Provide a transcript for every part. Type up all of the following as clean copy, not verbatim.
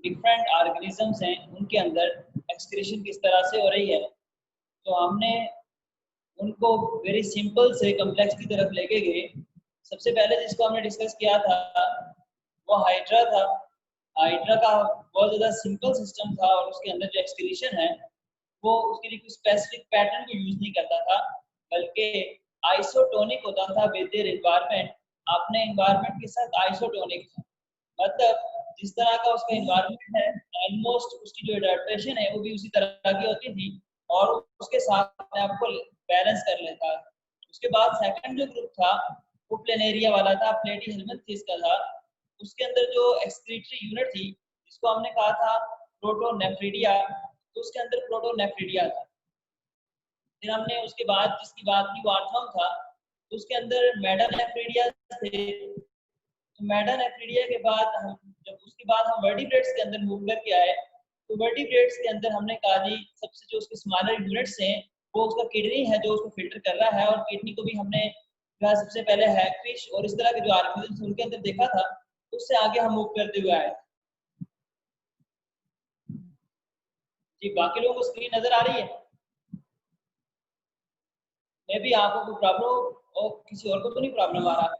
Different organisms हैं उनके अंदर एक्सक्रीशन किस तरह से हो रही है। तो हमने उनको वेरी सिंपल से कम्प्लेक्स की तरफ लेके गए। सबसे पहले जिसको हमने डिस्कस किया था वो हाइड्रा था। हाइड्रा का बहुत ज़्यादा सिंपल सिस्टम था और उसके अंदर जो एक्सक्रीशन है वो उसके लिए कोई स्पेसिफिक पैटर्न को यूज़ नहीं करता था, बल्कि आइसोटोनिक होता था विद देयर एनवायरनमेंट। अपने एनवायरनमेंट के साथ आइसोटोनिक था, मतलब जिस तरह का उसका एनवायरनमेंट है ऑलमोस्ट उसकी जो एडेप्टेशन है वो भी उसी तरह की होती थी और उसके साथ अपने आप को बैलेंस कर लेता। उसके बाद सेकंड जो ग्रुप था वो प्लेनेरिया वाला था, प्लेटीहेल्मिन्थेस का था। उसके अंदर जो एक्सक्रीटरी यूनिट थी जिसको हमने कहा था प्रोटोनेफ्रिडिया, तो उसके अंदर प्रोटोनेफ्रिडिया था। फिर हमने उसके बाद जिसकी बात की वो आर्थम था, तो उसके अंदर मेटानेफ्रिडिया थे। तो मेटानेफ्रिडिया के बाद हम जब उसके बाद हम वर्टिब्रेट्स के अंदर मूव करके आए, तो वर्टिब्रेट्स के अंदर हमने कहा जी सबसे जो उसके स्मॉलर यूनिट्स हैं वो उसका किडनी है जो उसको फिल्टर कर रहा है, और किडनी को भी हमने जो है सबसे पहले हैगफिश और इस तरह के जो ऑर्गेनिजम्स उनके अंदर देखा था। उससे आगे हम मूव करते हुए आए। जी बाकी लोगों को स्क्रीन नजर आ रही है? मे भी आपको कोई प्रॉब्लम और किसी और को तो नहीं प्रॉब्लम आ रहा?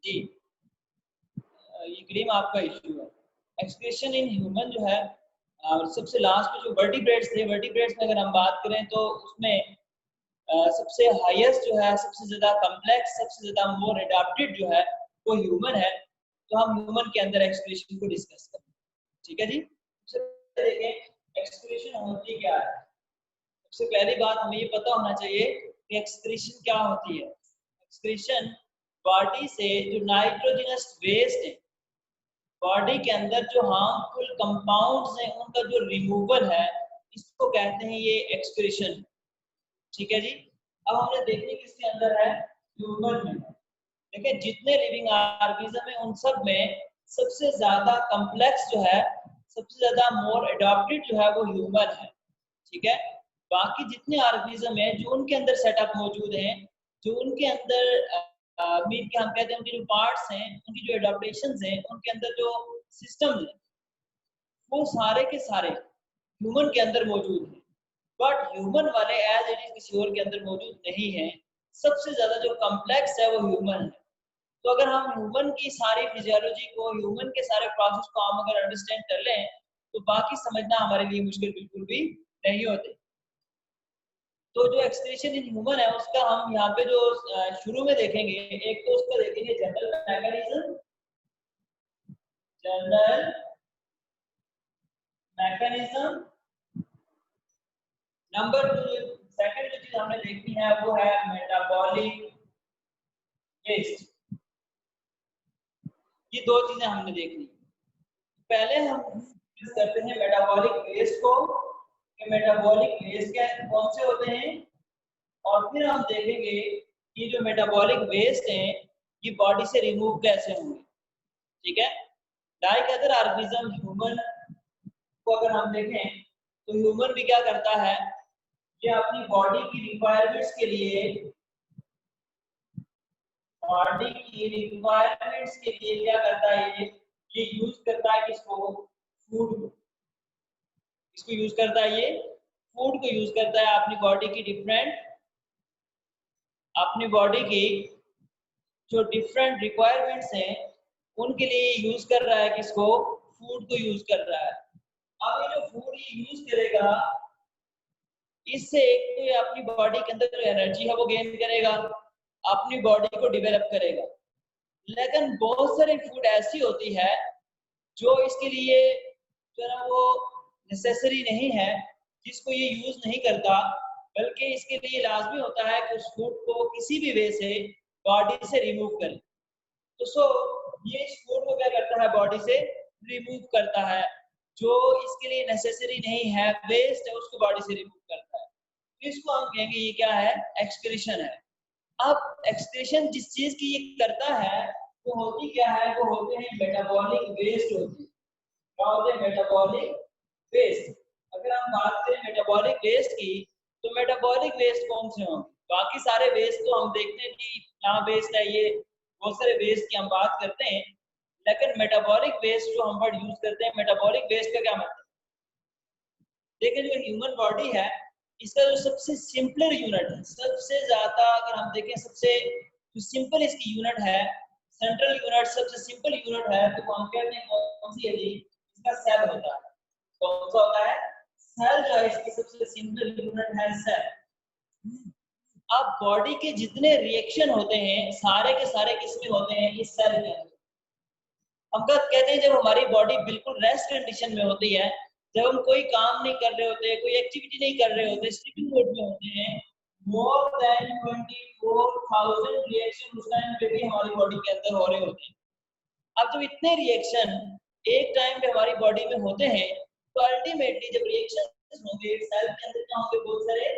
जी ये ग्रीम आपका इश्यू है। एक्सक्रीशन इन ह्यूमन जो है सबसे लास्ट में जो वर्टिब्रेट्स थे, वर्टिब्रेट्स में अगर हम बात करें तो उसमें सबसे हाईएस्ट जो है, सबसे ज्यादा कम्प्लेक्स, सबसे ज्यादा मोर एडाप्टेड जो है वो ह्यूमन है। तो हम ह्यूमन के अंदर एक्सक्रीशन को डिस्कस करें। ठीक है जी, सबसे देखें एक्सक्रीशन होती क्या है। सबसे पहली बात हमें ये पता होना चाहिए कि एक्सक्रीशन क्या होती है। एक्सक्रीशन बॉडी से जो नाइट्रोजनस वेस्ट है, बॉडी के अंदर जो हार्मफुल कंपाउंड्स हैं उनका जो रिमूवल है, इसको कहते हैं ये एक्सक्रीशन। ठीक है जी, अब हमने देखने किसके अंदर है, ह्यूमन में। देखिए जितने लिविंग ऑर्गेनिज्म है उन सब में सबसे ज्यादा कम्प्लेक्स जो है, सबसे ज्यादा मोर एडॉप्टेड जो है वो ह्यूमन है। ठीक है, बाकी जितने ऑर्गेनिज्म है जो उनके अंदर सेटअप मौजूद हैं, जो उनके अंदर मीन के हम कहते हैं उनके जो पार्ट्स हैं, उनकी जो एडॉप्टेशंस हैं, उनके अंदर जो सिस्टम्स हैं, वो सारे के सारे ह्यूमन के अंदर मौजूद हैं। बट ह्यूमन वाले एज इट इज किसी और के अंदर मौजूद नहीं है। सबसे ज्यादा जो कम्प्लेक्स है वो ह्यूमन है। तो अगर हम ह्यूमन की सारी फिजियोलॉजी को, ह्यूमन के सारे प्रोसेस को हम अगर अंडरस्टैंड कर लें तो बाकी समझना हमारे लिए मुश्किल बिल्कुल भी नहीं होते। तो जो एक्सक्रीशन इन ह्यूमन है उसका हम यहाँ पे जो शुरू में देखेंगे, एक तो उसका देखेंगे general mechanism, general mechanism. Number two, second जो चीज हमने देखनी है वो है मेटाबॉलिक वेस्ट। ये दो चीजें हमने देखनी। पहले हम डिस्कस करते हैं मेटाबॉलिक वेस्ट को कि मेटाबॉलिक वेस्ट क्या कौन से होते हैं, और फिर हम देखेंगे कि जो मेटाबॉलिक वेस्ट हैं ये बॉडी से रिमूव कैसे होंगे। ठीक है, लाइक अदर ऑर्गेनिज्म ह्यूमन को अगर हम देखें तो ह्यूमन भी क्या करता है, ये अपनी बॉडी की रिक्वायरमेंट्स के लिए, बॉडी की रिक्वायरमेंट्स के लिए क्या करता है, ये यूज करता है किसको, फूड को। इसको यूज करता है, ये फूड को यूज करता है अपनी बॉडी की डिफरेंट, अपनी बॉडी की जो डिफरेंट रिक्वायरमेंट्स हैं उनके लिए यूज कर रहा है किसको, फूड को यूज कर रहा है। अब ये जो फूड ये यूज करेगा, इससे एक तो ये अपनी बॉडी के अंदर जो एनर्जी है वो गेन करेगा, अपनी बॉडी को डेवलप करेगा। लेकिन बहुत सारी फूड ऐसी होती है जो इसके लिए जो है ना वो नेसेसरी नहीं है, जिसको ये यूज नहीं करता, बल्कि इसके लिए लाजमी होता है कि उस फूड को किसी भी वे से बॉडी से रिमूव करे। तो ये इस फूड को क्या करता है, बॉडी से रिमूव करता है। जो इसके लिए नेसेसरी नहीं है, वेस्ट है, उसको बॉडी से रिमूव करता है। तो इसको हम कहेंगे ये क्या है, एक्सक्रीशन है। अब एक्सक्रीशन जिस चीज की ये करता है वो होती क्या है, वो होते हैं मेटाबॉलिक वेस्ट होती है। क्या होते हैं, मेटाबॉलिक वेस्ट। अगर हम बात करें मेटाबॉलिक वेस्ट की, तो मेटाबॉलिक वेस्ट कौन से होंगे, बाकी सारे वेस्ट तो हम देखते हैं कि यहाँ वेस्ट है, ये बहुत सारे वेस्ट की हम बात करते हैं। लेकिन मेटाबॉलिक वेस्ट जो हम वर्ड यूज करते हैं, मेटाबॉलिक वेस्ट का क्या मतलब? देखिए जो ह्यूमन बॉडी है इसका जो सबसे सिंपलर यूनिट है, सबसे ज्यादा अगर हम देखें सबसे जो सिंपल इसकी यूनिट है, सेंट्रल यूनिट सबसे सिंपल यूनिट है, तो हम कहते हैं कौन सी है जी? इसका सेल होता है। कौन सा होता है? सेल जो है इसकी सबसे सिंपल यूनिट है सेल। अब बॉडी के जितने रिएक्शन होते हैं सारे के सारे किसमें होते हैं? इस सेल के अंदर। हम कहते हैं जब हमारी बॉडी बिल्कुल रेस्ट कंडीशन में होती है, जब हम कोई काम नहीं कर रहे होते, कोई एक्टिविटी नहीं कर रहे होते, स्लीपिंग मोड में होते हैं, मोर देन 24,000 रिएक्शन उस टाइम पे भी हमारी बॉडी के अंदर हो रहे होते हैं। अब जब इतने रिएक्शन एक टाइम पे हमारी बॉडी में होते हैं, तो अल्टीमेटली जब रिएक्शन होंगे सेल के अंदर क्या होंगे? बहुत सारे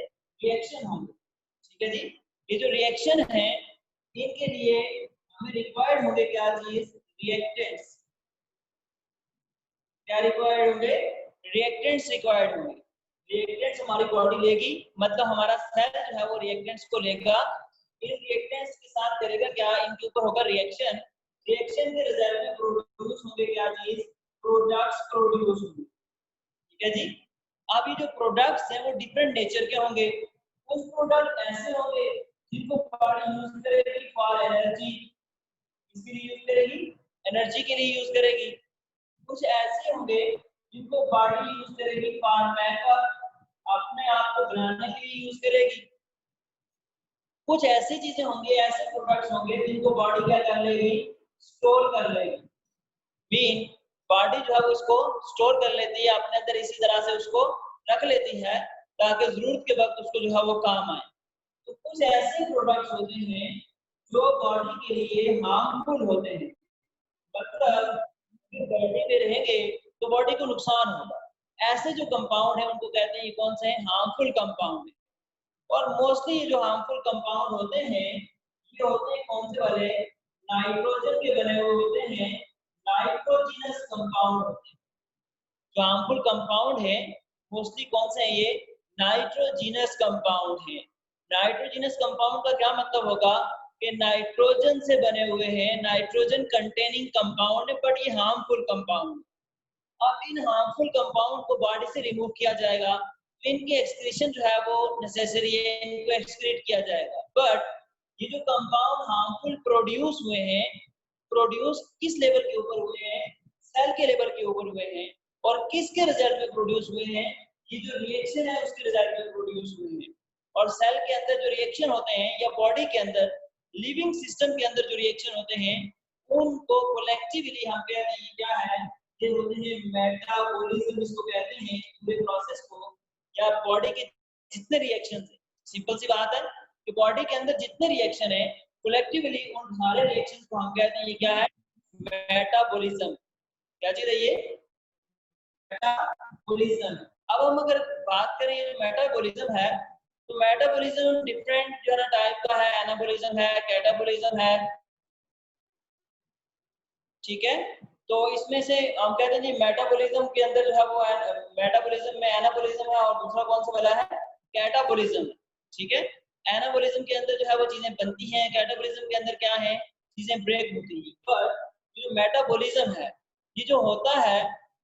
रिएक्शन होंगे। ठीक है जी, ये जो रिएक्शन है इनके लिए हमें रिक्वायर्ड होंगे क्या चीज? रिएक्टेंट्स। क्या रिक्वायर्ड होंगे? रिएक्टेंट्स रिक्वायर्ड होंगे। रिएक्टेंट्स हमारी बॉडी लेगी, मतलब हमारा सेल जो है वो रिएक्टेंट्स को लेगा, इन रिएक्टेंट्स के साथ करेगा क्या? इनके ऊपर होगा रिएक्शन, रिएक्शन के रिजल्ट में प्रोड्यूस होंगे क्या चीज? प्रोडक्ट्स प्रोड्यूस होंगे। ठीक है जी। अब ये जो प्रोडक्ट्स हैं वो डिफरेंट नेचर के होंगे। कुछ प्रोडक्ट ऐसे होंगे जिनको बॉडी यूज करेगी फॉर एनर्जी, इसके लिए यूज करेगी, एनर्जी के लिए यूज करेगी। कुछ ऐसे होंगे जिनको बॉडी यूज करेगी फॉर मेकअप, अपने आप को बनाने के लिए यूज करेगी। कुछ ऐसी चीजें होंगी, ऐसे प्रोडक्ट्स होंगे जिनको बॉडी क्या कर लेगी? स्टोर कर लेगी। मीन बॉडी जो है वो उसको स्टोर कर लेती है अपने अंदर, इसी तरह से उसको रख लेती है ताकि जरूरत के वक्त उसको जो है वो काम आए। तो कुछ ऐसे प्रोडक्ट्स होते हैं जो बॉडी के लिए हार्मफुल होते हैं, मतलब बॉडी में रहेंगे तो बॉडी को नुकसान होगा। ऐसे जो कंपाउंड है उनको कहते हैं ये कौन से हैं? Harmful compound. और मोस्टली ये जो हार्मफुल कंपाउंड होते हैं ये होते हैं कौन से वाले? नाइट्रोजन के बने हुए होते हैं, नाइट्रोजिनस कंपाउंड होते हैं। जो हार्मफुल कंपाउंड है मोस्टली कौन से हैं? ये नाइट्रोजिनस कंपाउंड है। नाइट्रोजिनस कंपाउंड का क्या मतलब होगा? कि नाइट्रोजन से बने हुए हैं, नाइट्रोजन कंटेनिंग कंपाउंड है, बट ये हार्मफुल कंपाउंड। अब इन हार्मफुल कंपाउंड को बॉडी से रिमूव किया जाएगा, तो इनकी एक्सक्रीशन जो है वो नेसेसरी है, इनको एक्सक्रीट किया जाएगा। बट ये जो कंपाउंड हार्मफुल प्रोड्यूस हुए हैं, प्रोड्यूस किस लेवल के ऊपर हुए हैं? सेल के लेवल के ऊपर हुए हैं। और किसके रिजल्ट में प्रोड्यूस हुए हैं? ये जो रिएक्शन है उसके रिजल्ट में प्रोड्यूस हुए हैं। और सेल के अंदर जो रिएक्शन होते हैं या बॉडी के अंदर लिविंग सिस्टम के अंदर जो रिएक्शन होते हैं उनको कलेक्टिवली हम कहते हैं क्या है? ये होते हैं मेटाबॉलिज्म, इसको कहते हैं पूरे प्रोसेस को, या बॉडी के जितने रिएक्शन है। सिंपल सी बात है कि बॉडी के अंदर जितने रिएक्शन है कलेक्टिवली उन सारे रिएक्शंस को हम कहते हैं ये क्या है? मेटाबॉलिज्म। क्या चीज है ये? मेटाबॉलिज्म। अब हम अगर बात करें ये मेटाबॉलिज्म है तो मेटाबॉलिज्म डिफरेंट जो है टाइप का है, एनाबॉलिज्म है, कैटाबॉलिज्म है। ठीक है, तो इसमें से हम कहते हैं जी मेटाबॉलिज्म के अंदर जो है वो मेटाबॉलिज्म में एनाबॉलिज्म है और दूसरा कौन सा वाला है? कैटाबॉलिज्म। ठीक है, एनाबॉलिज्म के अंदर जो है वो चीजें बनती हैं, कैटाबॉलिज्म के अंदर क्या है? चीजें ब्रेक होती हैं। पर जो मेटाबॉलिज्म है ये जो होता है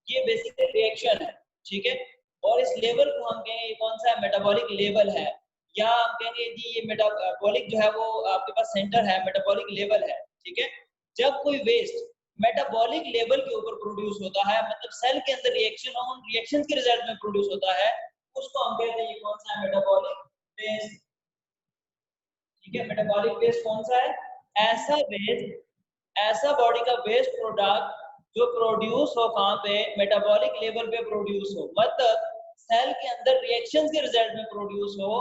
ये बेसिकली रिएक्शन है। ठीक है, और इस लेवल को हम कहेंगे ये कौन सा है? मेटाबॉलिक लेवल है, या हम कहेंगे जी ये मेटाबॉलिक जो है वो आपके पास सेंटर है, मेटाबॉलिक लेवल है। ठीक है, जब कोई वेस्ट मेटाबॉलिक लेवल के ऊपर प्रोड्यूस होता है, मतलब सेल के अंदर रिएक्शन और उन रिएक्शंस के रिजल्ट में प्रोड्यूस होता है, उसको हम कहते हैं ये कौन सा है? Metabolic waste. ठीक है, मेटाबॉलिक वेस्ट कौन सा है? ऐसा वेस्ट, ऐसा बॉडी का वेस्ट प्रोडक्ट जो प्रोड्यूस हो कहां पे? मेटाबॉलिक लेवल पे प्रोड्यूस हो, मतलब सेल के अंदर रिएक्शंस के रिजल्ट में प्रोड्यूस हो,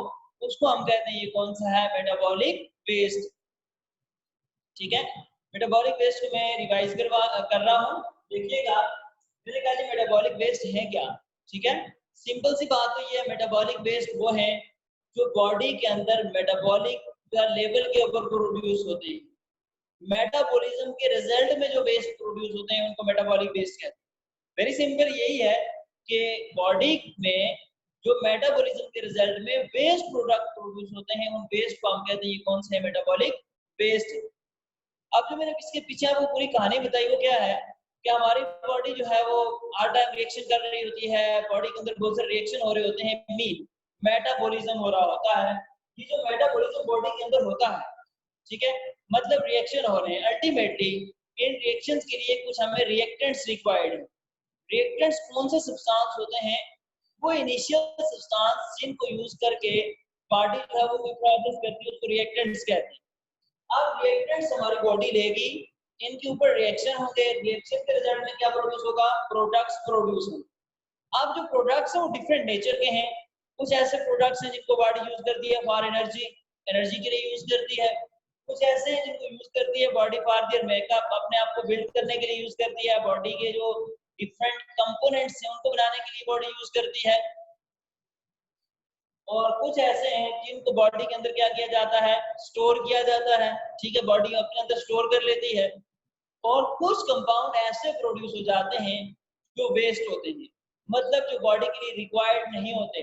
उसको हम कहते हैं ये कौन सा है? Metabolic waste. ठीक है, मेटाबॉलिक वेस्ट को मैं रिवाइज कर रहा हूँ, देखिएगा। बेसिकली मेटाबॉलिक वेस्ट है क्या? ठीक है, सिंपल सी बात तो ये है, मेटाबॉलिक वेस्ट वो है जो बॉडी के अंदर मेटाबॉलिक लेवल के ऊपर प्रोड्यूस होते हैं। मेटाबॉलिज्म के रिजल्ट में जो वेस्ट प्रोड्यूस होते हैं उनको मेटाबॉलिक वेस्ट कहते हैं। वेरी सिंपल यही है कि बॉडी में जो मेटाबॉलिज्म के रिजल्ट में वेस्ट प्रोडक्ट प्रोड्यूस होते हैं उन वेस्ट को हम कहते हैं ये कौन से है? Metabolic waste. अब जो मैंने इसके पीछे वो पूरी कहानी बताई वो क्या है कि हमारी बॉडी जो है वो हर टाइम रिएक्शन कर रही होती है, बॉडी के अंदर बहुत सारे रिएक्शन हो रहे होते हैं, मीन मेटाबॉलिज्म हो रहा होता है। ये जो मेटाबॉलिज्म बॉडी के अंदर होता है, ठीक है, मतलब रिएक्शन हो रहे हैं, अल्टीमेटली इन रिएक्शंस के लिए कुछ हमें रिएक्टेंट्स रिक्वायर्ड है। रिएक्टेंट्स कौन से सब्सटेंस होते हैं? वो इनिशियल सब्सटेंस जिनको यूज करके बॉडी जो है वो कोई प्रोसेस करती है, उसको रिएक्टेंट्स कहते हैं। अब रिएक्टेंट्स हमारी बॉडी लेगी, इनके ऊपर रिएक्शन होंगे, रिएक्शन के रिजल्ट में क्या प्रोड्यूस होगा? प्रोडक्ट्स प्रोड्यूस होंगे। अब जो प्रोडक्ट्स हैं वो डिफरेंट नेचर के हैं। कुछ ऐसे प्रोडक्ट्स हैं जिनको बॉडी यूज करती है फॉर एनर्जी, एनर्जी के लिए यूज करती है। कुछ ऐसे हैं जिनको यूज करती है बॉडी फॉर देयर मेकअप, अपने आप को बिल्ड करने के लिए यूज करती है। बॉडी के जो डिफरेंट कंपोनेंट्स हैं उनको बनाने के लिए बॉडी यूज करती है। और कुछ ऐसे हैं जिनको बॉडी के अंदर क्या किया जाता है? स्टोर किया जाता है, ठीक है, बॉडी अपने अंदर स्टोर कर लेती है। और कुछ कंपाउंड ऐसे प्रोड्यूस हो जाते हैं जो वेस्ट होते हैं, मतलब जो बॉडी के लिए रिक्वायर्ड नहीं होते,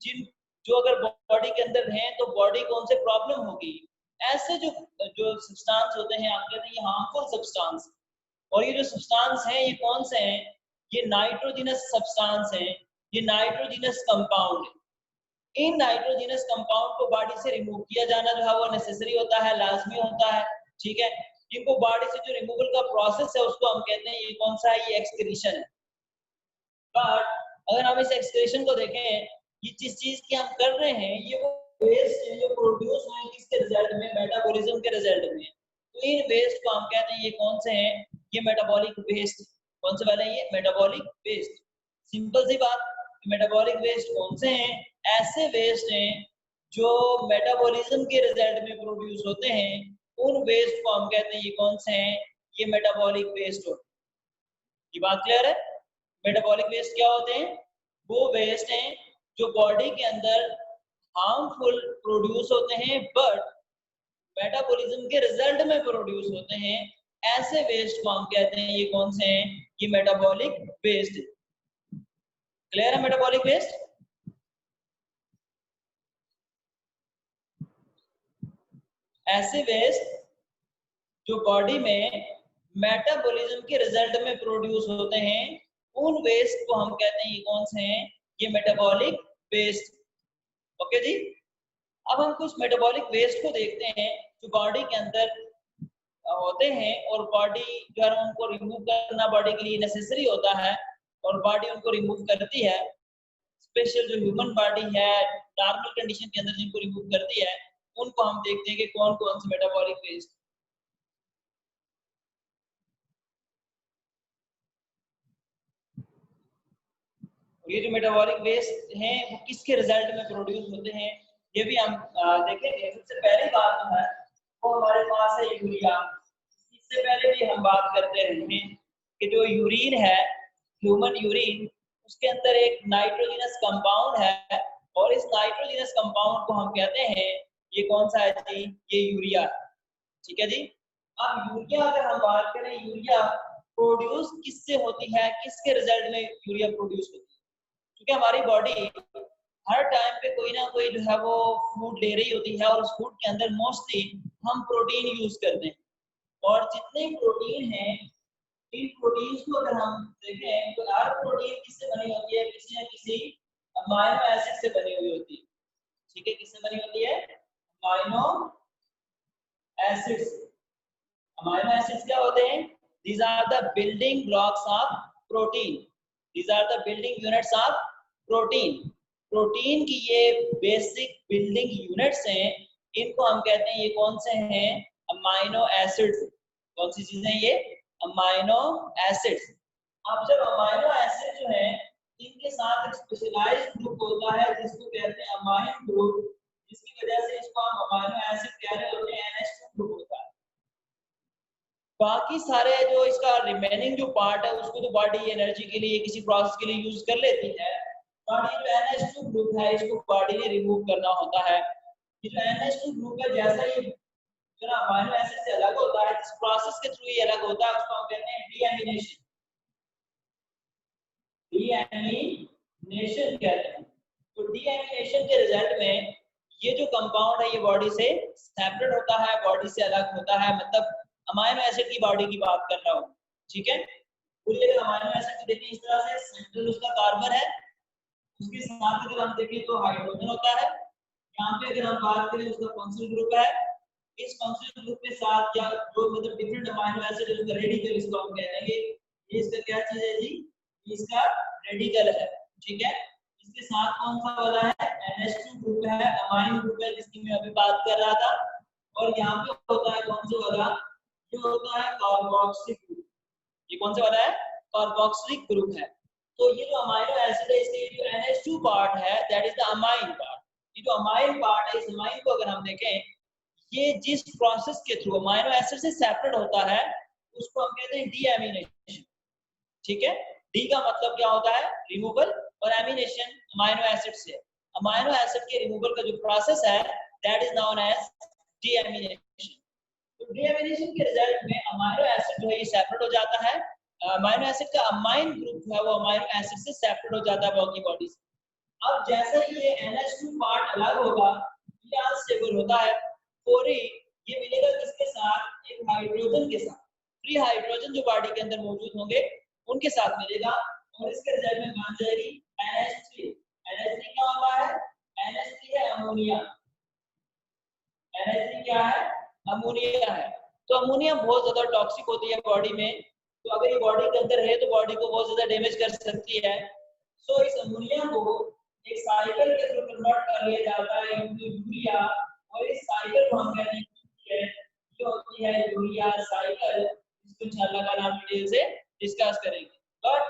जिन जो अगर बॉडी के अंदर हैं तो बॉडी को उनसे प्रॉब्लम होगी। ऐसे जो जो सब्सटेंस होते हैं, आप कहते हैं ये हार्मफुल सब्सटेंस। और ये जो सब्सटेंस हैं ये कौन से हैं? ये नाइट्रोजनस सब्सटेंस हैं, ये नाइट्रोजनस कंपाउंड। इन नाइट्रोजनस कंपाउंड को बॉडी से रिमूव किया जाना जो है वो नेसेसरी होता है, लाजमी होता है, ठीक है। इनको बॉडी से जो रिमूवल का प्रोसेस है उसको हम कहते हैं, ये कौन सा है? ये एक्सक्रीशन है। बट अगर हम इस एक्सक्रीशन को देखें, ये जिस चीज की हम कर रहे हैं ये वो वेस्ट है जो प्रोड्यूस हुए किसके रिजल्ट में? मेटाबॉलिज्म के रिजल्ट में। तो इन वेस्ट को हम कहते हैं ये कौन से हैं? ये मेटाबॉलिक वेस्ट। कौन से वाले हैं ये? Metabolic waste. सिंपल सी बात, मेटाबॉलिक वेस्ट कौन से हैं? ऐसे वेस्ट हैं जो मेटाबॉलिज्म के रिजल्ट में प्रोड्यूस होते हैं। उन वेस्ट को हम कहते हैं ये कौन से हैं? ये मेटाबॉलिक वेस्ट होते हैं। ये बात क्लियर है? मेटाबॉलिक वेस्ट क्या होते हैं? वो वेस्ट हैं जो बॉडी के अंदर हार्मफुल प्रोड्यूस होते हैं बट मेटाबॉलिज्म के रिजल्ट में प्रोड्यूस होते हैं। ऐसे वेस्ट को हम कहते हैं ये कौन से हैं? ये मेटाबॉलिक वेस्ट। क्लियर है मेटाबॉलिक वेस्ट? ऐसे वेस्ट जो बॉडी में मेटाबॉलिज्म के रिजल्ट में प्रोड्यूस होते हैं, उन वेस्ट को हम कहते हैं ये कौन से हैं? ये मेटाबॉलिक वेस्ट। ओके जी। अब हम कुछ मेटाबॉलिक वेस्ट को देखते हैं जो बॉडी के अंदर होते हैं और बॉडी जो है उनको रिमूव करना बॉडी के लिए नेसेसरी होता है और बॉडी उनको रिमूव करती है। स्पेशल जो ह्यूमन बॉडी है नॉर्मल कंडीशन के अंदर जिनको रिमूव करती है, उनको हम देखते हैं कि कौन कौन से मेटाबॉलिक वेस्ट। ये जो मेटाबॉलिक वेस्ट हैं वो किसके रिजल्ट में प्रोड्यूस होते हैं ये भी हम देखेंगे। सबसे पहली बात जो है वो हमारे पास है यूरिया। इससे पहले भी हम बात करते रहे हैं कि जो यूरिन है, ह्यूमन यूरिन, उसके अंदर एक नाइट्रोजनस कंपाउंड है और इस नाइट्रोजनस कंपाउंड को हम कहते हैं ये कौन सा है जी? ये यूरिया। ठीक है जी। अब यूरिया अगर हम बात करें, यूरिया प्रोड्यूस किससे होती है? किसके रिजल्ट में यूरिया प्रोड्यूस होती है? क्योंकि हमारी बॉडी हर टाइम पे कोई ना कोई जो है वो फूड ले रही होती है और उस फूड के अंदर मोस्टली हम प्रोटीन यूज करते हैं। और जितने प्रोटीन हैं, इन प्रोटीन्स को अगर हम देखें तो हर प्रोटीन किससे बनी होती है? किसी न किसी अमाइनो एसिड से बनी हुई होती है। ठीक है, किससे बनी होती है? Amino acids. अमाइनो एसिड्स क्या होते हैं? These are the building blocks of protein. These are the building units of protein. Protein की ये बेसिक बिल्डिंग यूनिट्स हैं, इनको हम कहते हैं ये कौन से हैं? Amino acids. कौन सी चीजें हैं ये? Amino acids. अब जब अमाइनो एसिड जो है इनके साथ एक स्पेशलाइज्ड ग्रुप होता है जिसको कहते हैं अमाइन ग्रुप, जिसकी वजह से इसको हम अमाइनो एसिड कह रहे होते हैं, NH2 ग्रुप होता है। बाकी सारे जो इसका रिमेनिंग जो पार्ट है उसको तो बॉडी एनर्जी के लिए किसी प्रोसेस के लिए यूज कर लेती है, बॉडी जो NH2 ग्रुप है इसको बॉडी ने रिमूव करना होता है। ये जो NH2 ग्रुप है जैसा ये जो ना अमाइनो एसिड से अलग होता है, इस प्रोसेस के थ्रू ये अलग होता है, उसको हम कहते हैं डीएमिनेशन। डीएमिनेशन कहते हैं। तो डीएमिनेशन के रिजल्ट में ये जो कंपाउंड है ये बॉडी से सेपरेट होता है, बॉडी से अलग होता है, मतलब अमाइनो एसिड की बॉडी की बात कर रहा हूँ, ठीक है। पूरी अगर अमाइनो एसिड को देखें इस तरह से, सेंट्रल उसका कार्बन है, उसके साथ अगर हम देखें तो हाइड्रोजन होता है। यहाँ पे अगर हम बात करें उसका फंक्शनल ग्रुप है, इस फंक्शनल ग्रुप के साथ या जो मतलब डिफरेंट अमाइनो एसिड है उसका रेडिकल, इसको हम कह देंगे ये इसका क्या चीज है जी, इसका रेडिकल है, ठीक है। इसके साथ कौन सा वाला है, NH2 ग्रुप है, अमाइन ग्रुप है जिसकी मैं अभी बात कर रहा था। और यहाँ पे होता है कौन सा वाला, ये होता है कार्बोक्सिलिक ग्रुप। ये कौन सा वाला है, कार्बोक्सिलिक ग्रुप है। तो ये जो अमाइनो एसिड है इसके जो NH2 पार्ट है that is the amine part. ये जो अमाइन पार्ट है, इस अमाइन को अगर हम देखें, ये जिस प्रोसेस के थ्रू अमाइनो एसिड से सेपरेट होता है उसको हम कहते हैं डीएमिनेशन, ठीक है। डी का मतलब क्या होता है, रिमूवल, और एमिनेशन अमाइनो एसिड से। अमाइनो एसिड के रिमूवल का जो प्रोसेस है that is known as deamination. तो डीएमिनेशन के रिजल्ट में अमाइनो एसिड जो है ये सेपरेट हो जाता है। अमाइनो एसिड का अमाइन ग्रुप है वो अमाइनो एसिड से सेपरेट हो जाता है बाकी बॉडी से। अब जैसे ही ये NH2 पार्ट अलग होगा, ये अनस्टेबल होता है, और ये मिलेगा किसके साथ, एक हाइड्रोजन के साथ। फ्री हाइड्रोजन जो बॉडी के अंदर मौजूद होंगे उनके साथ मिलेगा, और इसके रिजल्ट में बन जाएगी NH3। NH3 क्या होता है, NH3 है अमोनिया। NH3 क्या है, अमोनिया है। तो अमोनिया बहुत ज्यादा टॉक्सिक होती है बॉडी में, तो अगर ये बॉडी के अंदर है तो बॉडी को बहुत ज्यादा डैमेज कर सकती है। सो इस अमोनिया को एक साइकिल के थ्रू कन्वर्ट कर लिया जाता है इनटू यूरिया, और इस साइकिल को हम कहते हैं ये होती है यूरिया साइकिल, इसको इंशाल्लाह का नाम डिटेल से डिस्कस करेंगे। बट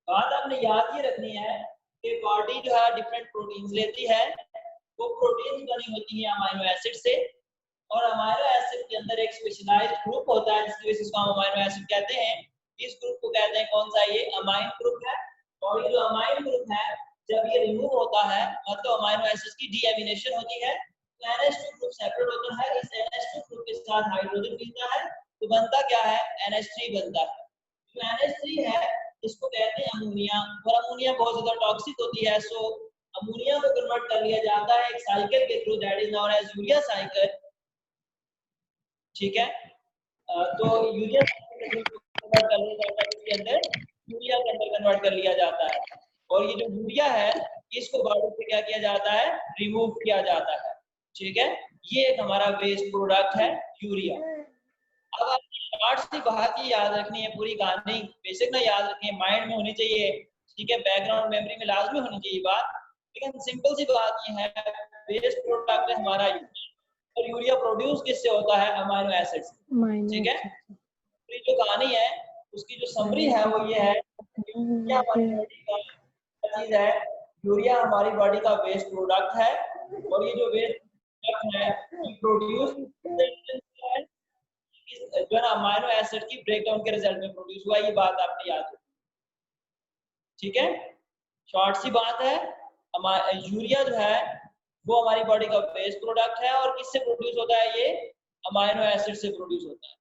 बात आपने याद ये रखनी है कि बॉडी जो है डिफरेंट प्रोटीन्स लेती है, वो प्रोटीन्स बनी होती है अमाइनो एसिड से, और अमाइनो एसिड के अंदर एक स्पेशलाइज्ड ग्रुप होता है जिसकी वजह से इसको हम अमाइनो एसिड कहते हैं। इस ग्रुप को कहते हैं कौन सा, ये अमाइन ग्रुप है। और ये जो अमाइन ग्रुप है जब ये रिमूव होता है मतलब अमाइनो एसिड की डीएमिनेशन होती है तो NH2 ग्रुप सेपरेट होता है। इस NH2 ग्रुप के साथ हाइड्रोजन मिलता है तो बनता क्या है, NH3 बनता है। जो NH3 है इसको कहते हैं अमोनिया, और अमोनिया बहुत ज्यादा टॉक्सिक होती है। सो अमोनिया को कन्वर्ट कर लिया जाता है एक साइकिल के through that is known as urea cycle, ठीक है। तो यूरिया कन्वर्ट कर लिया जाता है इसके अंदर, यूरिया के अंदर कन्वर्ट कर लिया जाता है, और ये जो यूरिया है इसको बॉडी से क्या किया जाता है, रिमूव किया जाता है, ठीक है। ये एक हमारा वेस्ट प्रोडक्ट है यूरिया। अब आपकी शॉर्ट सी बात ये याद रखनी है, पूरी कहानी बेसिक ना याद रखनी है, माइंड में होनी चाहिए, ठीक है, बैकग्राउंड मेमोरी में लाजमी होनी चाहिए बात। लेकिन सिंपल सी बात ये है, वेस्ट प्रोडक्ट है हमारा यूरिया, और यूरिया प्रोड्यूस किससे होता है, अमाइनो एसिड से, ठीक है। पूरी जो कहानी है उसकी जो समरी है वो ये है, यूरिया हमारी बॉडी का चीज है, यूरिया हमारी बॉडी का वेस्ट प्रोडक्ट है, और ये जो वेस्ट प्रोडक्ट है ये प्रोड्यूस है जो है अमाइनो एसिड की ब्रेकडाउन के रिजल्ट में प्रोड्यूस हुआ। ये बात आपने याद रखनी, ठीक है। शॉर्ट सी बात है, यूरिया जो है वो हमारी बॉडी का वेस्ट प्रोडक्ट है, और किससे प्रोड्यूस होता है, ये अमाइनो एसिड से प्रोड्यूस होता है।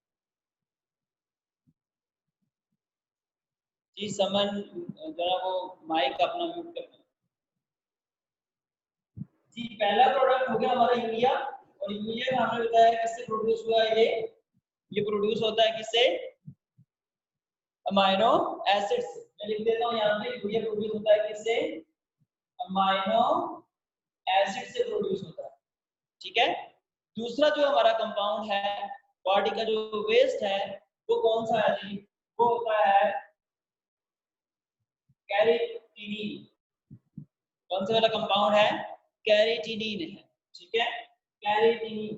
जी समन जरा वो माइक अपना म्यूट कर दो। जी पहला प्रोडक्ट हो गया हमारा यूरिया, और यूरिया का हमने बताया किससे प्रोड्यूस हुआ है, ये प्रोड्यूस होता है किससे, अमाइनो एसिड से। मैं लिख देता हूँ यहाँ पे, यूरिया प्रोड्यूस होता है किससे, अमाइनो एसिड से प्रोड्यूस होता है, ठीक है। दूसरा जो हमारा कंपाउंड है बॉडी का जो वेस्ट है वो कौन सा है जी, वो होता है कैरेटिनिन। कौन सा वाला कंपाउंड है, कैरेटिनिन है, ठीक है, कैरेटिनिन,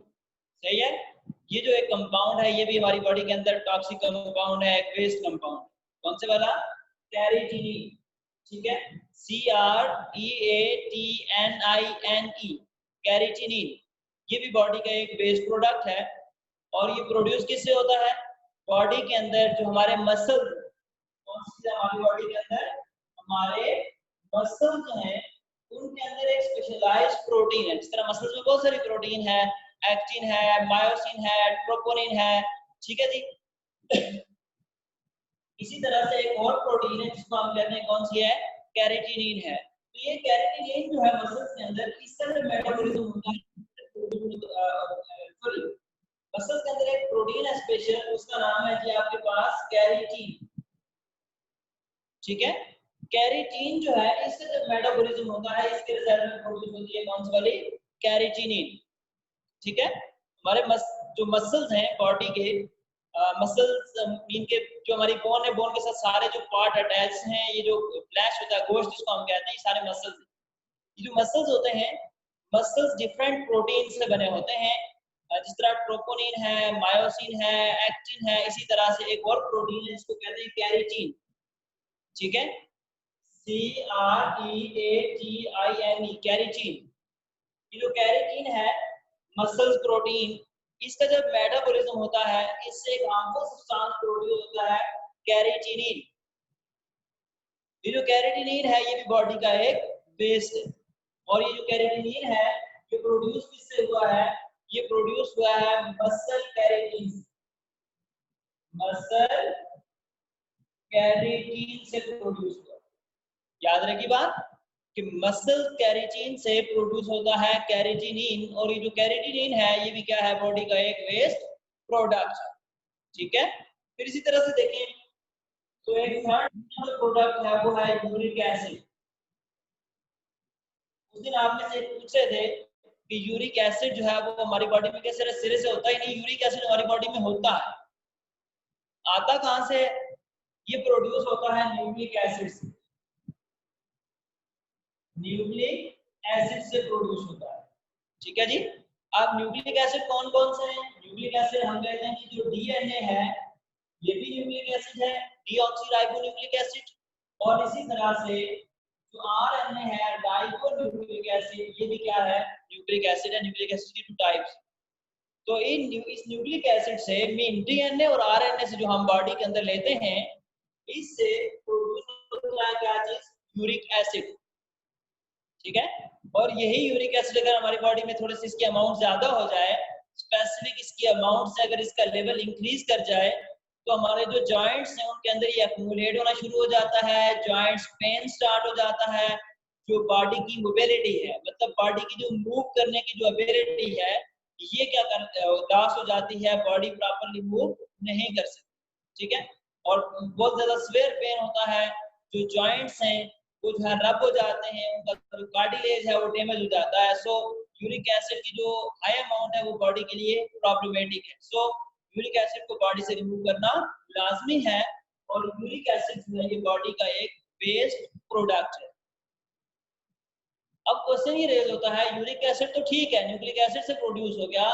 सही है। ये जो एक कंपाउंड है ये भी हमारी बॉडी के अंदर टॉक्सिक कंपाउंड है, एक वेस्ट कंपाउंड। कौन से वाला, कैरेटिनिन, ठीक है, CREATININE, कैरेटिनिन। ये भी बॉडी का एक वेस्ट प्रोडक्ट है, और ये प्रोड्यूस किससे होता है, बॉडी के अंदर जो हमारे मसल, कौन सी हमारी बॉडी के अंदर, हमारे मसल जो है उनके अंदर एक स्पेशलाइज्ड प्रोटीन है। जिस तरह मसल्स में बहुत सारी प्रोटीन है, एक्टिन है, मायोसिन है, ट्रोपोनिन है, ठीक है जी। इसी तरह से एक और प्रोटीन है जिसको हम कहते हैं कौन सी है, कैरेटिनिन है। तो ये कैरेटिनिन जो है मसल्स के अंदर इस तरह मेटाबॉलिज्म होता है, सॉरी मसल्स के अंदर एक प्रोटीन है स्पेशल, उसका नाम है जी आपके पास कैरेटीन। ठीक है, कैरेटीन जो है इसका जब मेटाबॉलिज्म होता है इसके रिजल्ट में प्रोड्यूस होती है कौन सी वाली, कैरेटिनिन। ठीक है, हमारे जो मसल्स हैं बॉडी के, मसल्स मीन के जो हमारी बोन है, बोन के साथ सारे जो पार्ट अटैच हैं, ये जो फ्लैश होता है, गोश्त जिसको हम कहते हैं, ये सारे मसल्स हैं। ये जो मसल्स होते हैं, मसल्स डिफरेंट प्रोटीन से बने होते हैं, जिस तरह ट्रोपोनिन है, मायोसिन है, एक्टिन है, इसी तरह से एक और प्रोटीन है जिसको कहते हैं कैरेटीन। ठीक है, CREATINE, कैरेटीन। ये जो कैरेटीन है मसल्स प्रोटीन, इसका जब मेटाबॉलिज्म होता है इससे एक हार्मफुल सब्सटेंस प्रोड्यूस होता है कैरेटिनिन। ये जो कैरेटिनिन है ये भी बॉडी का एक वेस्ट है, और ये जो कैरेटिनिन है ये प्रोड्यूस किससे हुआ है, ये प्रोड्यूस हुआ है मसल कैरेटिन, मसल कैरेटिन से प्रोड्यूस हुआ। याद रखिए बात कि मसल कैरेटिन से प्रोड्यूस होता है कैरेटिनिन, और ये जो कैरेटिनिन है ये भी क्या है, बॉडी का एक वेस्ट प्रोडक्ट है। ठीक है, फिर इसी तरह से देखें तो एक थर्ड प्रोडक्ट है वो है यूरिक एसिड। उस दिन आप में से पूछ रहे थे कि यूरिक एसिड जो है वो हमारी बॉडी में कैसे सिरे से होता ही नहीं, यूरिक एसिड हमारी बॉडी में होता है, आता कहां से, ये प्रोड्यूस होता है न्यूक्लिक एसिड से, न्यूक्लिक एसिड से प्रोड्यूस होता है। ठीक है जी, अब न्यूक्लिक एसिड कौन कौन से हैं, न्यूक्लिक एसिड हम कहते हैं कि जो डीएनए है ये भी न्यूक्लिक एसिड है, डीऑक्सीराइबोन्यूक्लिक एसिड, और इसी तरह से जो आरएनए है राइबोन्यूक्लिक एसिड, ये भी क्या है, न्यूक्लिक एसिड है। न्यूक्लिक एसिड की 2 टाइप्स। तो इस न्यूक्लिक एसिड से मीन डीएनए और आरएनए से जो हम बॉडी के अंदर लेते हैं, इससे प्रोड्यूस होता है क्या चीज, यूरिक एसिड। ठीक है, और यही यूरिक एसिड अगर हमारी बॉडी में थोड़ी सी इसकी अमाउंट ज्यादा हो जाए, स्पेसिफिक इसकी अमाउंट से अगर इसका लेवल इंक्रीज कर जाए, तो हमारे जो जॉइंट्स हैं उनके अंदर ये एक्यूमुलेट होना शुरू हो जाता है, जॉइंट्स पेन स्टार्ट हो जाता है, जो बॉडी की मोबिलिटी है, मतलब बॉडी की जो मूव करने की जो एबिलिटी है, ये क्या कर लॉस हो जाती है, बॉडी प्रॉपर्ली मूव नहीं कर सकती। ठीक है, और बहुत ज्यादा स्वेयर पेन होता है, जो जॉइंट्स हैं वो जो है रब हो जाते हैं, उनका जो कार्टिलेज है वो डैमेज हो जाता है। सो यूरिक एसिड की जो हाई अमाउंट है वो बॉडी के लिए प्रॉब्लमेटिक है। सो यूरिक एसिड को बॉडी से रिमूव करना लाजमी है, और यूरिक एसिड जो है ये बॉडी का एक वेस्ट प्रोडक्ट है। अब क्वेश्चन ये रेज होता है, यूरिक एसिड तो ठीक है, न्यूक्लिक एसिड से प्रोड्यूस हो गया,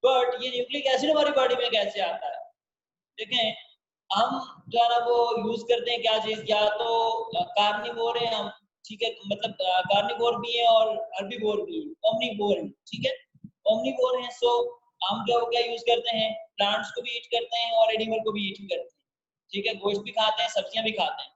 बट ये न्यूक्लिक एसिड हमारी बॉडी में कैसे आता है। देखें, हम जो है ना वो यूज करते हैं क्या चीज, या तो कार्निवोर है हम, ठीक है, मतलब कार्निवोर भी है और हर्बीवोर भी है, ओमनीवोर है। ठीक है, ओमनीवोर है, सो हम जो क्या यूज करते हैं, प्लांट्स को भी ईट करते हैं और एनिमल को भी ईट करते हैं। ठीक है, गोश्त भी खाते हैं, सब्जियां भी खाते हैं।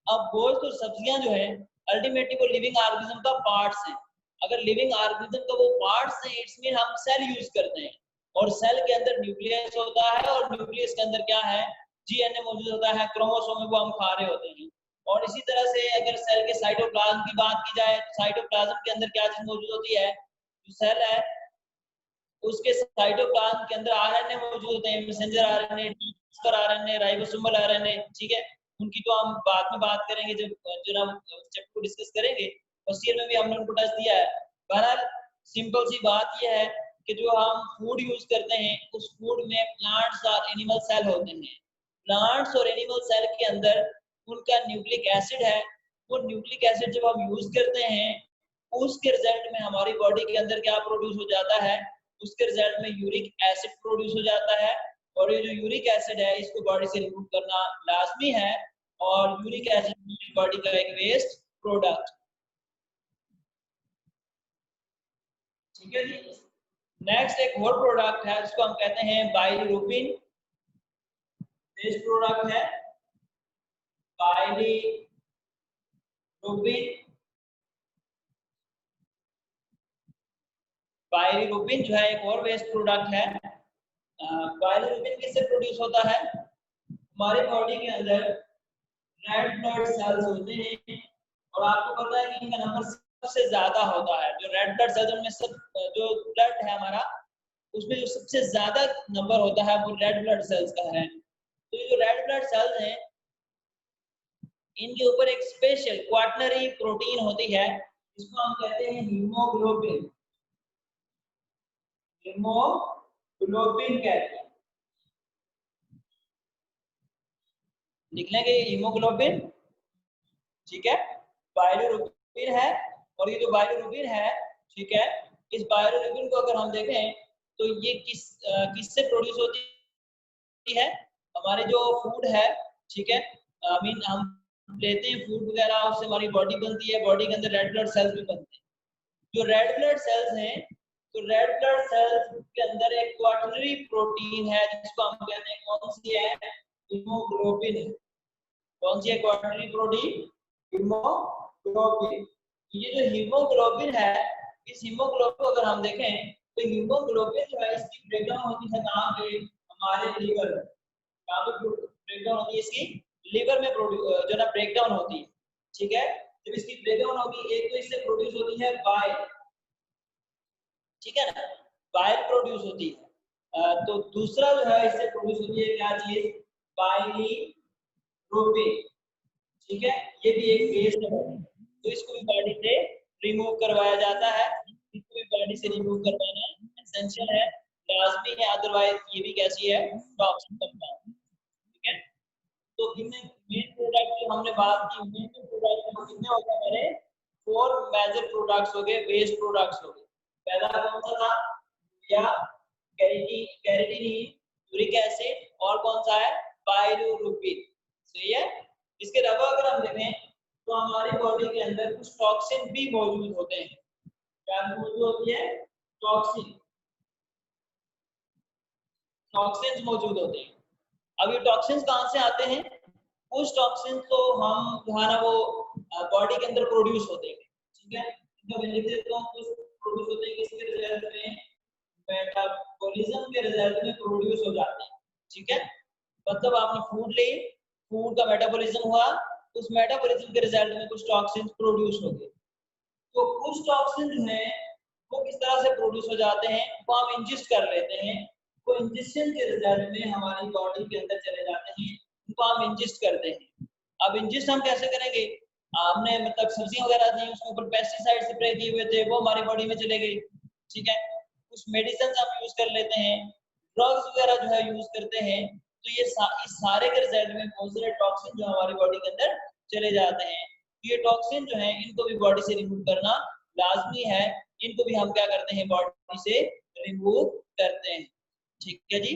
अब गोश्त और सब्जियां जो है अल्टीमेटली वो लिविंग ऑर्गेनिज्म का पार्ट्स है। अगर लिविंग ऑर्गेनिज्म का वो पार्ट्स है, इट्स मीन हम सेल यूज करते हैं, और सेल के अंदर न्यूक्लियस होता है, और न्यूक्लियस के अंदर क्या है, डीएनए मौजूद होता है, क्रोमोसोम है वो हम खा रहे होते हैं। और इसी तरह से अगर सेल के साइटोप्लाज्म की बात की जाए, तो साइटोप्लाज्म के अंदर क्या चीज मौजूद होती है, जो सेल है उसके साइटोप्लाज्म के अंदर आरएनए मौजूद होते हैं, messenger RNA, transfer RNA, ribosomal RNA. ठीक है, उनकी तो हम बाद में बात करेंगे जब हम चैप्टर को डिस्कस करेंगे, फर्स्ट ईयर में भी हमने उनको टच दिया है। बहरहाल सिंपल सी बात यह है कि जो हम फूड यूज करते हैं उस फूड में प्लांट्स और एनिमल सेल होते हैं। प्लांट्स और एनिमल सेल के अंदर उनका न्यूक्लिक एसिड है, वो न्यूक्लिक एसिड जब हम यूज करते हैं उसके रिजल्ट में हमारी बॉडी के अंदर क्या प्रोड्यूस हो जाता है, उसके रिजल्ट में यूरिक एसिड प्रोड्यूस हो जाता है। और ये जो यूरिक एसिड है इसको बॉडी से रिमूव करना लाजमी है, और यूरिक एसिड बॉडी का एक वेस्ट प्रोडक्ट। ठीक है जी, नेक्स्ट एक और प्रोडक्ट है जिसको हम कहते हैं बाइलिरुबिन। वेस्ट प्रोडक्ट है बाइलिरुबिन। बाइलिरुबिन जो है एक और वेस्ट प्रोडक्ट है। बाइलिरुबिन किससे प्रोड्यूस होता है, हमारे बॉडी के अंदर रेड ब्लड सेल्स होते हैं, और आपको पता है कि इनका नंबर सबसे ज्यादा होता है। जो रेड ब्लड सेल्स उनमें सब जो ब्लड है हमारा उसमें जो सबसे ज्यादा नंबर होता है वो रेड ब्लड सेल्स का है। तो ये जो रेड ब्लड सेल्स हैं इनके ऊपर एक स्पेशल क्वाटरनरी प्रोटीन होती है, इसको हम कहते हैं हीमोग्लोबिन। हीमोग्लोबिन कहते हैं, लिख लेंगे हीमोग्लोबिन, ठीक है। बाइलोरुबिन है, और ये जो बाइलोरुबिन है, ठीक है, इस बाइलोरुबिन को अगर हम देखें तो ये किससे प्रोड्यूस होती है, हमारे जो फूड है, ठीक है, आई मीन हम लेते हैं फूड वगैरह, उससे हमारी बॉडी बनती है, बॉडी के अंदर रेड ब्लड सेल्स भी बनते हैं। जो रेड ब्लड सेल्स हैं, तो रेड ब्लड सेल्स के अंदर एक क्वाटरनरी प्रोटीन है जिसको हम कहते हैं, कौन सी है, हीमोग्लोबिन है। कौन सी है क्वाटरनरी प्रोटीन, हीमोग्लोबिन। ये जो हीमोग्लोबिन है, इस हीमोग्लोबिन को अगर हम देखें तो हीमोग्लोबिन जो है इसकी ब्रेकडाउन होती है कहाँ पे, हमारे लीवर में। कहाँ पे ब्रेकडाउन होती है इसकी, लीवर में जो ना ब्रेकडाउन होती है, ठीक है। जब इसकी ब्रेकडाउन होगी, एक तो इससे प्रोड्यूस होती है बाइल, ठीक है ना, बाइल प्रोड्यूस होती है। तो दूसरा जो है इससे प्रोड्यूस होती है क्या चीज, बाइलिरुबिन, ठीक है। ये भी एक बेस है, तो इसको भी बॉडी से रिमूव करवाया जाता है, इसको भी बॉडी से रिमूव करवाना एसेंशियल है, लाजमी है, अदरवाइज ये भी कैसी है, टॉक्सिक कंपाउंड, ठीक है। तो इनमें मेन प्रोडक्ट जो हमने बात की, मेन प्रोडक्ट में कितने होते हैं हमारे, 4 मेजर प्रोडक्ट्स हो गए, वेस्ट प्रोडक्ट्स हो गए। पहला कौन सा था, या कैरेटिनिन, यूरिक एसिड, और कौन सा है, बाइलोरुबिन, सही है। इसके अलावा अगर हम देखें तो हमारी बॉडी के अंदर कुछ टॉक्सिन भी मौजूद होते हैं। क्या मौजूद होती है, टॉक्सिन, टॉक्सिन्स मौजूद होते हैं। अब ये टॉक्सिन्स कहाँ से आते हैं, कुछ टॉक्सिन तो हम जो है ना वो बॉडी के अंदर प्रोड्यूस होते हैं, ठीक है। इनका मैं लिख देता हूँ, कुछ प्रोड्यूस होते हैं किसके रिजल्ट में, मेटाबॉलिज्म के रिजल्ट में प्रोड्यूस हो जाते हैं, ठीक है। मतलब आपने फूड ली, फूड का मेटाबॉलिज्म हुआ, उस मेटाबॉलिज्म के रिजल्ट में कुछ टॉक्सिन प्रोड्यूस हो गए। तो कुछ टॉक्सिन जो है वो किस तरह से प्रोड्यूस हो जाते हैं, वो हम इंजेस्ट कर लेते हैं, वो इंजेक्शन के रिजल्ट में हमारी बॉडी के अंदर चले जाते हैं, उनको हम इंजेस्ट करते हैं। अब इंजेस्ट हम कैसे करेंगे, हमने मतलब सब्जियां वगैरह थी उसके ऊपर पेस्टिसाइड स्प्रे किए हुए थे, वो हमारी बॉडी में चले गई, ठीक है। कुछ मेडिसिन हम यूज कर लेते हैं, ड्रग्स वगैरह जो है यूज करते हैं, तो ये इस सारे के रिजल्ट में बहुत सारे टॉक्सिन जो हमारी बॉडी के अंदर चले जाते हैं। ये टॉक्सिन जो है इनको भी बॉडी से रिमूव करना लाजमी है, इनको भी हम क्या करते हैं, बॉडी से रिमूव करते हैं, ठीक है जी।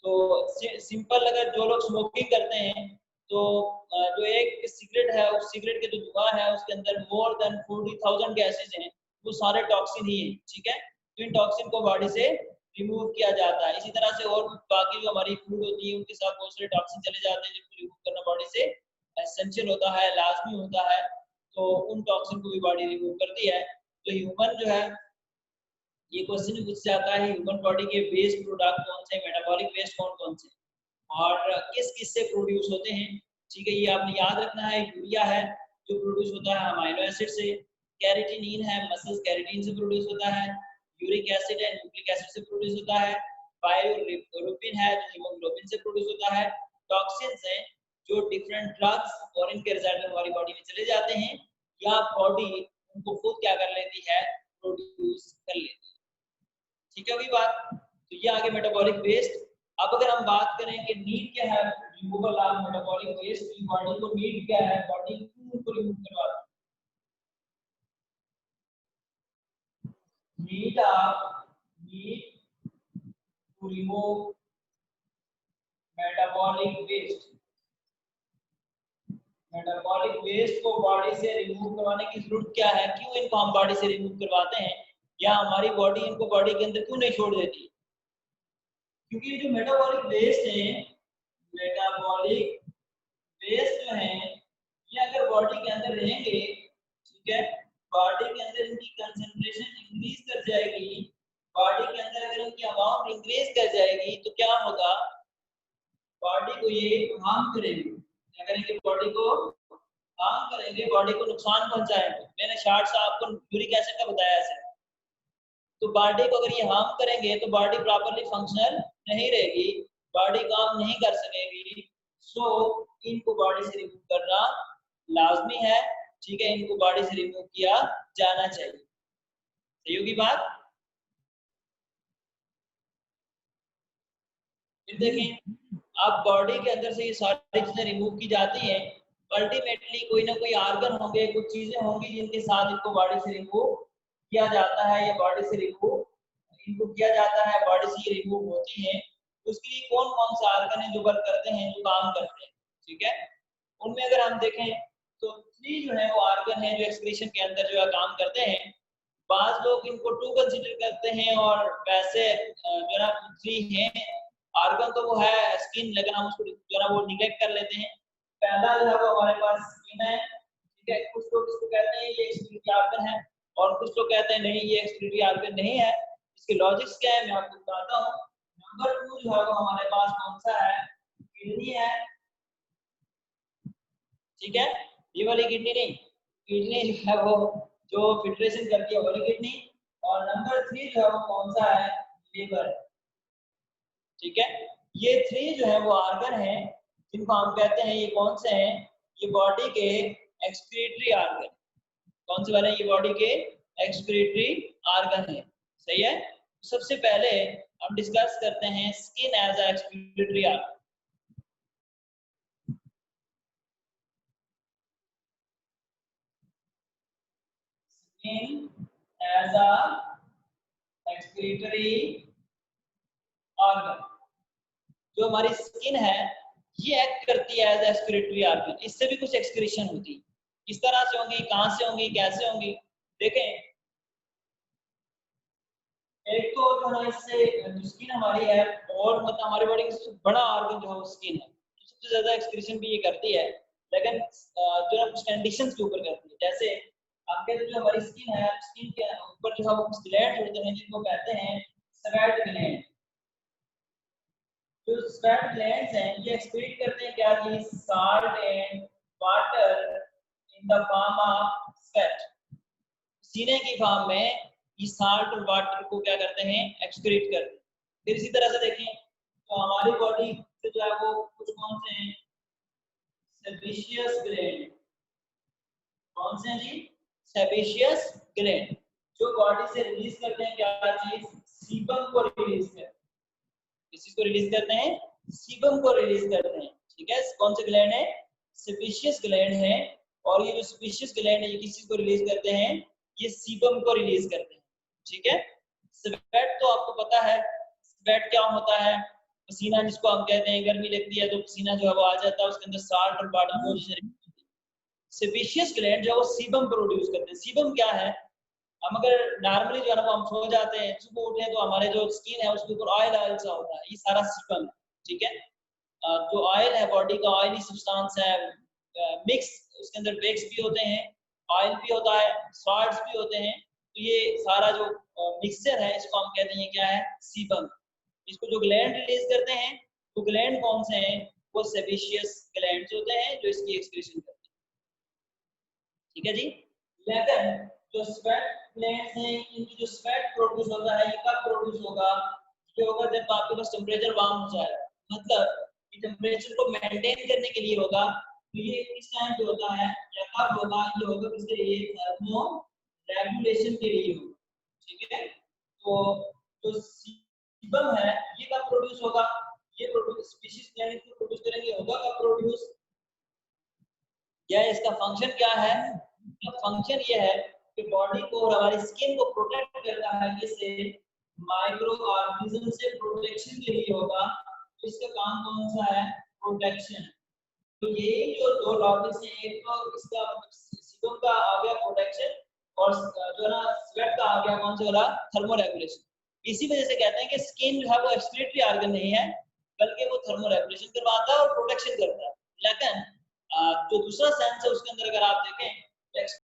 तो सिंपल, अगर जो लोग स्मोकिंग करते हैं तो जो एक सिगरेट है, उस सिगरेट के जो धुआं है उसके अंदर मोर देन 40,000 गैसेज हैं, वो सारे टॉक्सिन ही है, ठीक है। तो इन टॉक्सिन को बॉडी से रिमूव किया जाता है। इसी तरह से और बाकी जो हमारी फूड होती है उनके साथ बहुत सारे टॉक्सिन चले जाते हैं, जिनको रिमूव करना बॉडी से एसेंशियल होता है, लाजमी होता है। तो उन टॉक्सिन को भी बॉडी रिमूव करती है। तो ह्यूमन जो है, ये क्वेश्चन भी पूछा जाता है, ह्यूमन बॉडी के वेस्ट प्रोडक्ट कौन से, मेटाबॉलिक वेस्ट कौन कौन से और किस किस से प्रोड्यूस होते हैं, ठीक है। ये आपने याद रखना है। यूरिया है जो प्रोड्यूस होता है अमीनो एसिड से, कैरेटिनिन है मसल्स कैरेटिन से प्रोड्यूस होता है, यूरिक एसिड है न्यूक्लिक एसिड से प्रोड्यूस होता है, बायोरुबिन है जो हीमोग्लोबिन से प्रोड्यूस होता है, टॉक्सिन्स हैं जो डिफरेंट ड्रग्स और इनके रिजल्ट में हमारी बॉडी में चले जाते हैं, या बॉडी उनको खुद क्या कर लेती है, प्रोड्यूस कर लेती है, ठीक है होगी बात। तो ये आगे मेटाबॉलिक वेस्ट। अब अगर हम बात करें कि नीड क्या है, रिमूवल ऑफ मेटाबॉलिक वेस्ट की बॉडी को नीड क्या है, बॉडी क्यों उनको रिमूव करवाती है, need to remove metabolic waste. Metabolic waste को बॉडी से रिमूव करवाने की जरूरत क्या है, क्यों इनको हम बॉडी से रिमूव करवाते हैं, या हमारी बॉडी इनको बॉडी के अंदर क्यों नहीं छोड़ देती। क्योंकि जो मेटाबॉलिक वेस्ट है, मेटाबॉलिक वेस्ट जो है ये अगर बॉडी के अंदर रहेंगे, ठीक है, बॉडी के अंदर इनकी कंसंट्रेशन इंक्रीज कर जाएगी, बॉडी के अंदर अगर इनकी अमाउंट इंक्रीज कर जाएगी तो क्या होगा, बॉडी को ये हार्म करेंगे, क्या करेंगे, बॉडी को हार्म करेंगे, बॉडी को नुकसान पहुंचाएंगे। मैंने शार्ट से आपको यूरिक एसिड का बताया है, तो बॉडी को अगर ये हार्म करेंगे तो बॉडी प्रॉपरली फंक्शनल नहीं रहेगी, बॉडी काम नहीं कर सकेगी। सो इनको बॉडी से रिमूव करना लाजमी है, ठीक है, इनको बॉडी से रिमूव किया जाना चाहिए। सही होगी बात। फिर देखें, आप बॉडी के अंदर से ये सारी चीजें रिमूव की जाती हैं, अल्टीमेटली कोई ना कोई आर्गन होंगे, कुछ चीजें होंगी जिनके साथ इनको बॉडी से रिमूव किया जाता है, या बॉडी से रिमूव इनको किया जाता है, बॉडी से रिमूव होती है। उसके लिए कौन कौन सा आर्गन है जो वर्क करते हैं, जो काम करते हैं, ठीक है। उनमें अगर हम देखें तो 3 जो है वो आर्गन है जो एक्सक्रीशन के अंदर जो है काम करते हैं। बाज लोग इनको 2 कंसीडर करते हैं, और वैसे जो है 3 हैं आर्गन, तो वो है स्किन, लेकिन हम उसको जो है वो निगलेक्ट कर लेते हैं। पहला जो है वो हमारे पास स्किन है, ठीक है। कुछ लोग इसको कहते हैं ये एक्सक्रीटरी आर्गन है, और कुछ लोग कहते हैं नहीं ये एक्सक्रीटरी आर्गन नहीं है। इसके लॉजिक्स क्या है मैं आपको बताता हूँ। नंबर 2 जो है वो हमारे पास कौन सा है, किडनी है, ठीक है। ये वाली किडनी नहीं, किडनी जो है वो जो फिल्ट्रेशन करती है वाली किडनी। और नंबर 3 जो है वो कौन सा है, लीवर, ठीक है। ये 3 जो है वो आर्गन है जिनको हम कहते हैं, ये कौन से हैं, ये बॉडी के एक्सक्रीटरी आर्गन। कौन से वाले, ये बॉडी के एक्सक्रीटरी आर्गन है, सही है। सबसे पहले हम डिस्कस करते हैं skin as a excretory organ. Skin as a excretory organ. जो हमारी स्किन है ये एक्ट करती है एज एक्सक्रीटरी ऑर्गन, इससे भी कुछ एक्सक्रीशन होती है। किस तरह से होंगी, कहां से होंगी, कैसे होंगी, देखें। एक तो जो है इससे स्किन हमारी है, और मतलब हमारी बॉडी का सबसे बड़ा ऑर्गन जो है वो स्किन है, तो सबसे ज्यादा एक्सक्रीशन भी ये करती है। लेकिन जो है कुछ कंडीशंस के ऊपर करती है। जैसे हम कहते हैं जो हमारी स्किन है, स्किन के ऊपर जो है वो कुछ ग्लैंड होते हैं जिनको कहते हैं स्वेट ग्लैंड। जो स्वेट ग्लैंड्स हैं ये एक्सक्रीट करते हैं क्या चीज, salt and water in the form of sweat. सीने की फॉर्म में ये साल्ट और वाटर को क्या करते हैं, एक्सक्रीट करते हैं। फिर इसी तरह से देखें तो हमारी बॉडी से जो है वो कुछ कौन से हैं, सेबेशियस ग्लैंड। कौन से हैं जी, सेबेशियस ग्लैंड, जो बॉडी से रिलीज करते हैं क्या चीज, सीबम को रिलीज करते हैं। किस चीज को रिलीज करते हैं, सीबम को रिलीज करते हैं, ठीक है। कौन से ग्लैंड है, सेबेशियस ग्लैंड है। और ये जो सेबेशियस ग्लैंड है ये किस चीज को रिलीज करते हैं, ये सीबम को रिलीज करते हैं, ठीक है। स्वेट तो आपको पता है, स्वेट क्या होता है, पसीना जिसको हम कहते हैं, गर्मी लगती है तो पसीना जो है वो आ जाता है, उसके अंदर साल्ट और वाटर दोनों चीजें। सेबेशियस ग्लैंड जो है वो सीबम प्रोड्यूस करते हैं। सीबम क्या है, हम अगर नॉर्मली जो है ना हम सो जाते हैं, सुबह उठे तो हमारे जो स्किन है उसके ऊपर ऑयल ऑयल सा होता है, ये सारा सीबम है, ठीक है। जो ऑयल है बॉडी का ऑयली सब्सटेंस है, मिक्स, उसके अंदर वेक्स भी होते हैं, ऑयल भी होता है, सॉल्ट्स भी होते हैं। तो ये सारा जो मिक्सचर है इसको हम कहते हैं क्या है, सीबम। इसको जो ग्लैंड रिलीज करते हैं, तो ग्लैंड कौन से हैं, वो सेबेशियस ग्लैंड्स होते हैं जो इसकी एक्सक्रीशन करते हैं, ठीक है जी। लेकिन जो स्वेट ग्लैंड्स हैं इनकी जो स्वेट प्रोड्यूस होता है ये कब प्रोड्यूस होगा, ये होगा जब आपके पास टेम्परेचर वार्म हो जाए, मतलब ये टेम्परेचर को मेंटेन करने के लिए होगा। तो ये किस टाइम पे होता है या कब होगा, ये होगा किसके लिए, थर्मो रेगुलेशन के लिए होगा, ठीक है। तो जो सीबम है ये कब प्रोड्यूस होगा, ये प्रोड्यूस स्पीशीज ग्लैंड को प्रोड्यूस करेंगे, होगा कब प्रोड्यूस, या इसका फंक्शन क्या है। फंक्शन ये है कि बॉडी को और हमारी स्किन को प्रोटेक्ट करता है, किससे, माइक्रो ऑर्गेनिज्म से प्रोटेक्शन के लिए होगा। तो इसका काम कौन सा है, प्रोटेक्शन। तो ये जो दो टॉपिक्स हैं, एक तो इसका सीबम का आ गया प्रोटेक्शन, और जो है ना स्वेट का आ गया कौन सा वाला, थर्मो रेगुलेशन। इसी वजह से कहते हैं कि स्किन जो है वो एक्सक्रीटरी ऑर्गन नहीं है, बल्कि वो थर्मो रेगुलेशन करवाता है और प्रोटेक्शन करता है। लेकिन जो दूसरा सेंस है उसके अंदर अगर आप देखें